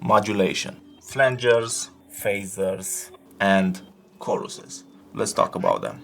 modulation, flangers, phasers, and choruses. Let's talk about them.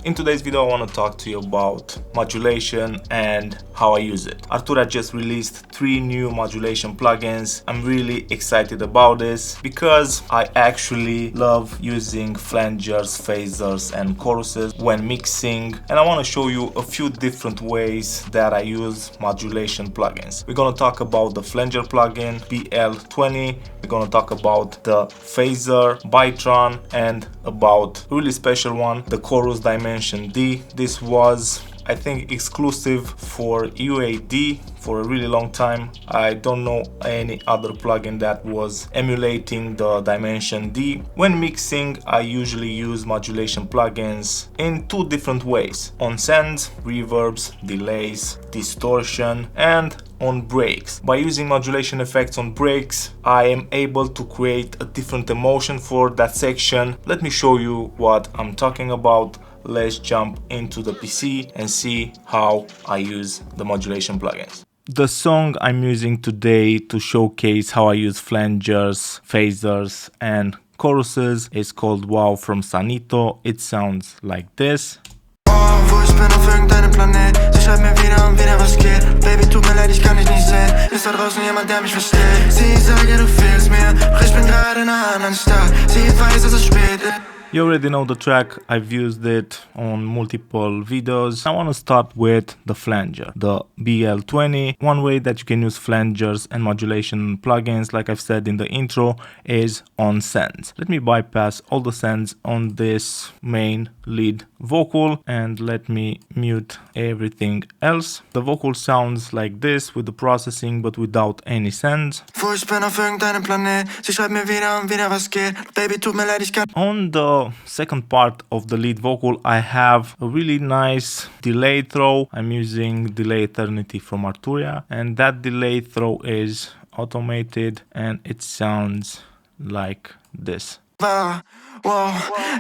In today's video, I want to talk to you about modulation and how I use it. Arturia just released 3 new modulation plugins. I'm really excited about this because I actually love using flangers, phasers, and choruses when mixing, and I want to show you a few different ways that I use modulation plugins. We're going to talk about the flanger plugin BL20. We're going to talk about the phaser Bytron and about a really special one, the chorus dimension D. This was, I think, exclusive for UAD for a really long time. I don't know any other plugin that was emulating the dimension D. When mixing, I usually use modulation plugins in 2 different ways: on sends, reverbs, delays, distortion, and on breaks. By using modulation effects on breaks, I am able to create a different emotion for that section. Let me show you what I'm talking about. Let's jump into the PC and see how I use the modulation plugins. The song I'm using today to showcase how I use flangers, phasers, and choruses is called Wow from Sanito. It sounds like this. Wo ich bin auf irgendeinem Planet. Sie schreibt mir wieder und wieder, was geht. Baby, tut mir leid, ich kann dich nicht sehen. Ist da draußen jemand, der mich versteht? Sie sagt, ja, du fehlst mir, doch ich bin gerade in einer anderen Stadt. Sie weiß, dass es spät ist. You already know the track. I've used it on multiple videos. I want to start with the flanger, the BL20. One way that you can use flangers and modulation plugins, like I've said in the intro, is on sends. Let me bypass all the sends on this main lead vocal and let me mute everything else. The vocal sounds like this with the processing but without any sends. Wo ich bin auf irgendeinem Planet. Sie schreibt mir wieder und wieder, was geht. Baby, tut mir leid, ich kann. On the second part of the lead vocal, I have a really nice delay throw. I'm using Delay Eternity from Arturia, and that delay throw is automated and it sounds like this. Wow,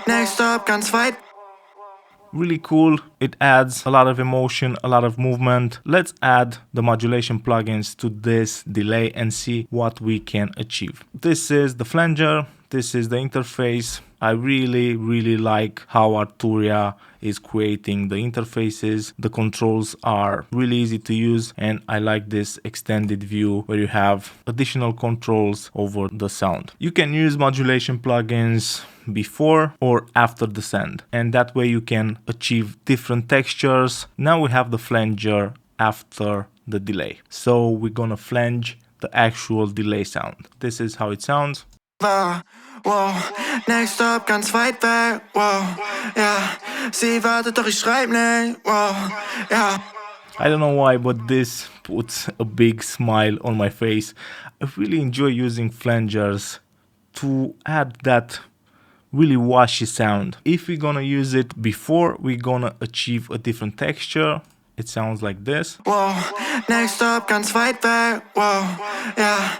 next up, ganz weit. Really cool. It adds a lot of emotion, a lot of movement. Let's add the modulation plugins to this delay and see what we can achieve. This is the flanger. This is the interface. I really like how Arturia is creating the interfaces. The controls are really easy to use, and I like this extended view where you have additional controls over the sound. You can use modulation plugins before or after the send, and that way you can achieve different textures. Now we have the flanger after the delay, so we're gonna flange the actual delay sound. This is how it sounds. Next up, ganz weit weg, yeah. Sie wartet, doch ich schreib nicht, yeah. I don't know why, but this puts a big smile on my face. I really enjoy using flangers to add that really washy sound. If we're gonna use it before, we're gonna achieve a different texture. It sounds like this. Next up, ganz weit weg, yeah.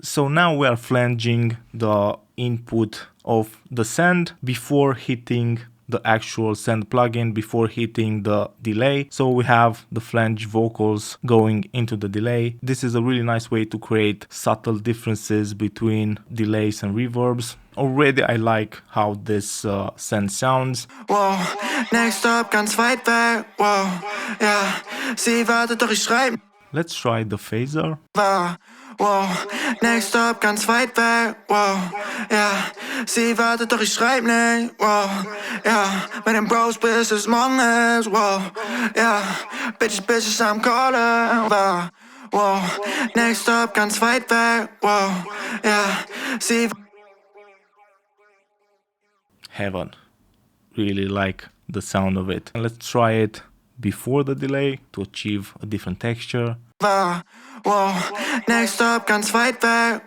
So now we are flanging the input of the send before hitting the actual send plugin, before hitting the delay. So we have the flange vocals going into the delay. This is a really nice way to create subtle differences between delays and reverbs. Already I like how this send sounds. Next up, ganz weit weg, yeah. Sie wartet, doch ich schreib. Let's try the phaser. Next up, ganz weit weg, yeah. Sie wartet, doch ich schreib nicht, yeah. Mit den Bros bis es morgen ist, yeah. Bitches, I'm calling, Next up, ganz weit weg, yeah. Sie. Heaven. Really like the sound of it. And let's try it before the delay to achieve a different texture. Next up, ganz weit weg,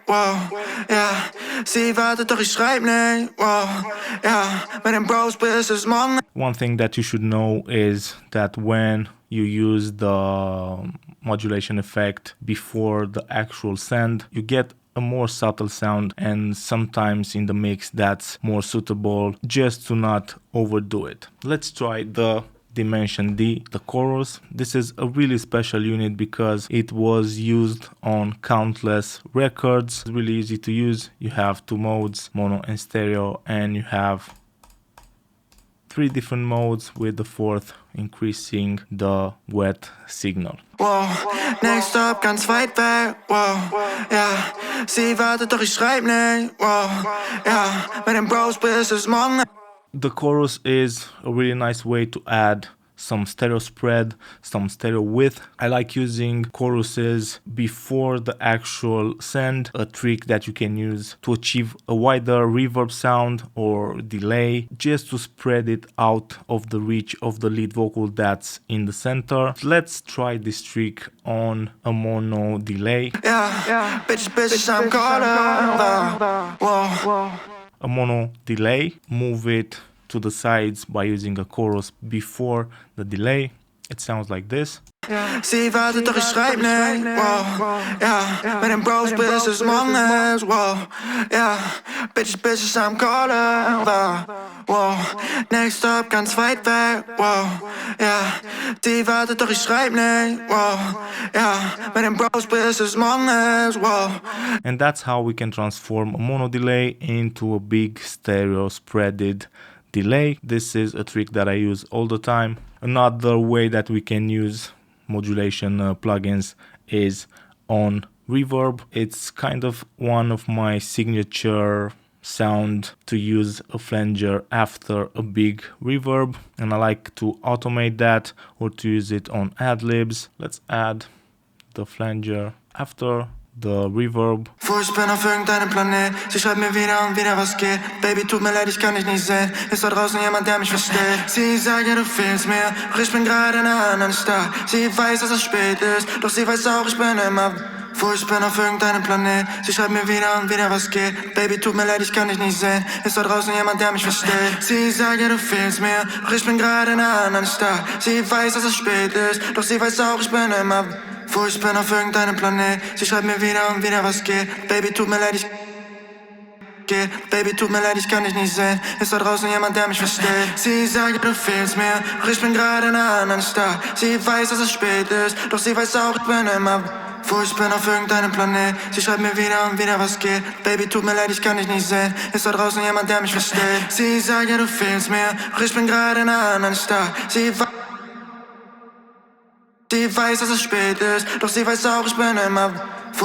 yeah. Sie wartet, doch ich schreib nicht, yeah. Mit den Bros bis es morgen. One thing that you should know is that when you use the modulation effect before the actual send, you get a more subtle sound, and sometimes in the mix that's more suitable just to not overdo it. Let's try the Dimension D, the chorus. This is a really special unit because it was used on countless records. It's really easy to use. You have two modes, mono and stereo, and you have three different modes, with the fourth increasing the wet signal. Wow, next up, ganz weit weg, wow, ja, sie wartet, doch ich schreib nicht, wow, ja, mit den Bros bis es morgen. The chorus is a really nice way to add some stereo spread, some stereo width. I like using choruses before the actual send, a trick that you can use to achieve a wider reverb sound or delay, just to spread it out of the reach of the lead vocal that's in the center. Let's try this trick on a mono delay. Yeah, bitches, I'm calling, wow. A mono delay, move it to the sides by using a chorus before the delay. It sounds like this. Sie wartet, doch ich schreib nicht, wow, ja, mit den Bros bis es morgen ist, wow, ja, bitches, I'm calling, wow, next up, ganz weit weg, wow, ja, sie wartet, doch ich schreib nicht, wow, ja, mit den Bros bis es morgen ist, wow. And that's how we can transform a mono delay into a big stereo spreaded delay. This is a trick that I use all the time. Another way that we can use modulation plugins is on reverb. It's kind of one of my signature sound to use a flanger after a big reverb, and I like to automate that or to use it on ad-libs. Let's add the flanger after the reverb. Ich bin auf irgendeinem Planet, sie schreibt mir wieder und wieder, was geht. Baby, tut mir leid, ich kann dich nicht sehen. Ist da draußen jemand, der mich versteht? Sie sagt, ja, du fehlst mir, doch ich bin gerade in einer anderen Stadt. Sie weiß, dass es spät ist, doch sie weiß auch, ich bin immer. Ich bin auf irgendeinem Planet, sie schreibt mir wieder und wieder, was geht. Baby, tut mir leid, ich kann dich nicht sehen. Ist da draußen jemand, der mich versteht? Sie sagt, ja, du fehlst mir, doch ich bin gerade in einer anderen Stadt. Sie weiß, dass es spät ist, doch sie weiß auch, ich bin immer. Ich bin auf irgendeinem Planet, sie schreibt mir wieder und wieder, was geht. Baby, tut mir leid, ich kann dich nicht sehen. Ist da draußen jemand, der mich versteht? Sie sagt, du fehlst mir, doch ich bin gerade in einer anderen Stadt. Sie weiß, dass es spät ist, doch sie weiß auch, ich bin immer. Ich bin auf irgendeinem Planet, sie schreibt mir wieder und wieder, was geht. Baby, tut mir leid, ich kann dich nicht sehen. Ist da draußen jemand, der mich versteht? Sie sagt, ja, du fehlst mir, doch ich bin gerade in einer anderen Stadt. Sie weiß, dass es spät ist, doch sie weiß auch, ich bin immer.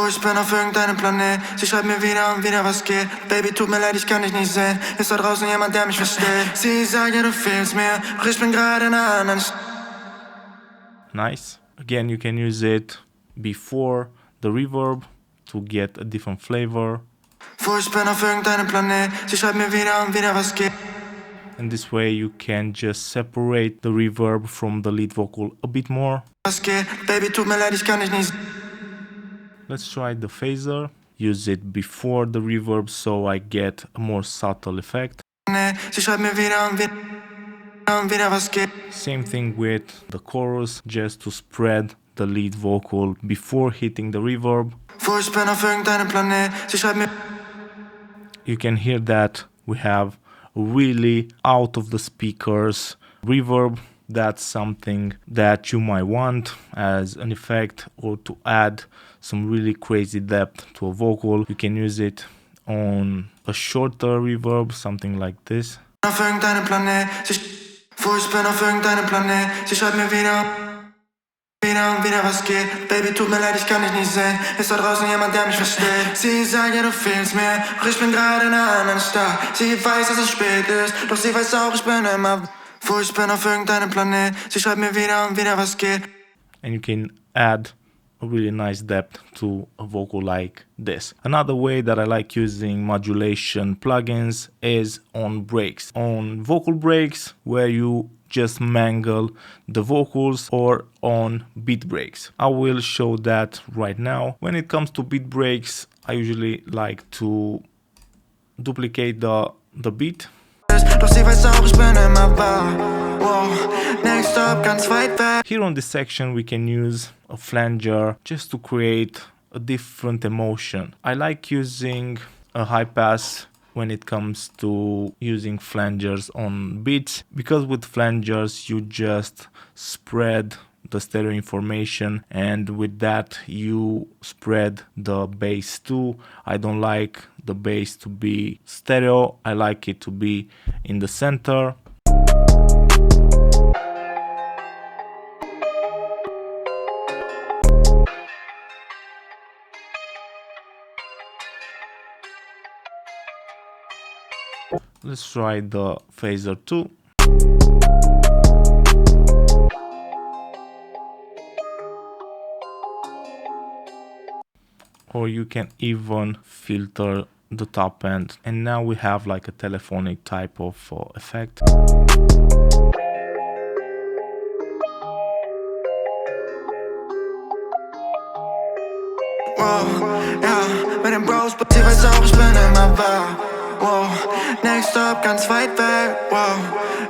Ich bin auf irgendeinem Planet, sie schreibt mir wieder und wieder, was geht. Baby, tut mir leid, ich kann dich nicht sehen. Ist da draußen jemand, der mich versteht? Sie sagt, ja, du fehlst mir, doch ich bin gerade in einer anderen Stadt. Nice. Again, you can use it before the reverb to get a different flavor. Ich bin auf irgendeinem Planet, sie schreibt mir wieder und wieder, was geht. And this way you can just separate the reverb from the lead vocal a bit more. Was geht? Baby, tut mir leid, ich kann dich nicht. Let's try the phaser. Use it before the reverb so I get a more subtle effect. Sie schreibt mir wieder und wieder, was geht. Same thing with the chorus, just to spread the lead vocal before hitting the reverb. Ich bin auf irgendeinem Planet, sie schreibt mir. You can hear that we have really out of the speakers reverb. That's something that you might want as an effect, or to add some really crazy depth to a vocal. You can use it on a shorter reverb, something like this. Auf irgendeinem Planet, ich bin auf irgendeinem Planet, sie schreibt mir wieder und wieder, was geht. Baby, tut mir leid, ich kann dich nicht sehen. Ist da draußen jemand, der mich versteht? Sie sagt, ja, du fehlst mir, doch ich bin gerade in einer anderen Stadt. Sie weiß, dass es spät ist, doch sie weiß auch, ich bin immer. Ich bin auf irgendeinem Planet, sie schreibt mir wieder und wieder, was geht. And you can add a really nice depth to a vocal like this. Another way that I like using modulation plugins is on breaks. On vocal breaks, where you just mangle the vocals, or on beat breaks. I will show that right now. When it comes to beat breaks, I usually like to duplicate the beat. Here on this section we can use a flanger just to create a different emotion. I like using a high pass when it comes to using flangers on beats, because with flangers you just spread the stereo information, and with that you spread the bass too. I don't like the bass to be stereo, I like it to be in the center. Let's try the phaser too. Or you can even filter the top end, and now we have like a telephonic type of effect. Wow, ja, mit den Bros, sie weiß auch, ich bin immer wahr. Wow, next up, ganz weit weg. Wow,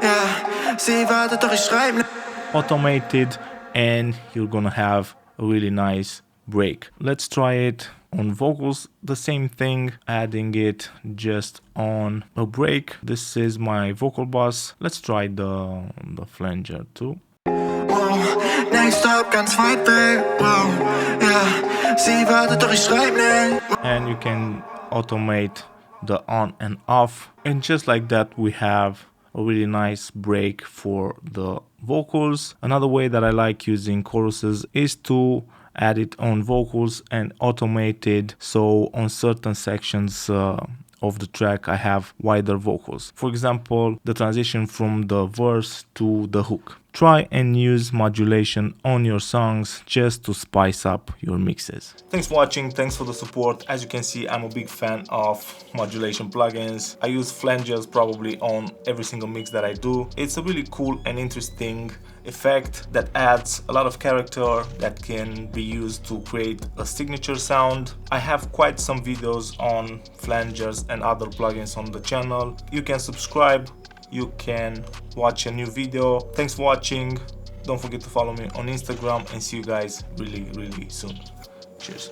ja, sie wartet, doch ich schreib nicht. Automated, and you're gonna have a really nice break. Let's try it on vocals, the same thing, adding it just on a break. This is my vocal bus. Let's try the flanger too. Wow, next up, ganz weit weg. Wow, ja, sie wartet, doch ich schreib nicht. And you can automate the on and off, and just like that we have a really nice break for the vocals. Another way that I like using choruses is to add it on vocals and automate it, so on certain sections of the track I have wider vocals. For example, the transition from the verse to the hook. Try and use modulation on your songs just to spice up your mixes. Thanks for watching, thanks for the support. As you can see, I'm a big fan of modulation plugins. I use flangers probably on every single mix that I do. It's a really cool and interesting effect that adds a lot of character that can be used to create a signature sound. I have quite some videos on flangers and other plugins on the channel. You can subscribe, you can watch a new video. Thanks for watching. Don't forget to follow me on Instagram, and see you guys really soon. Cheers.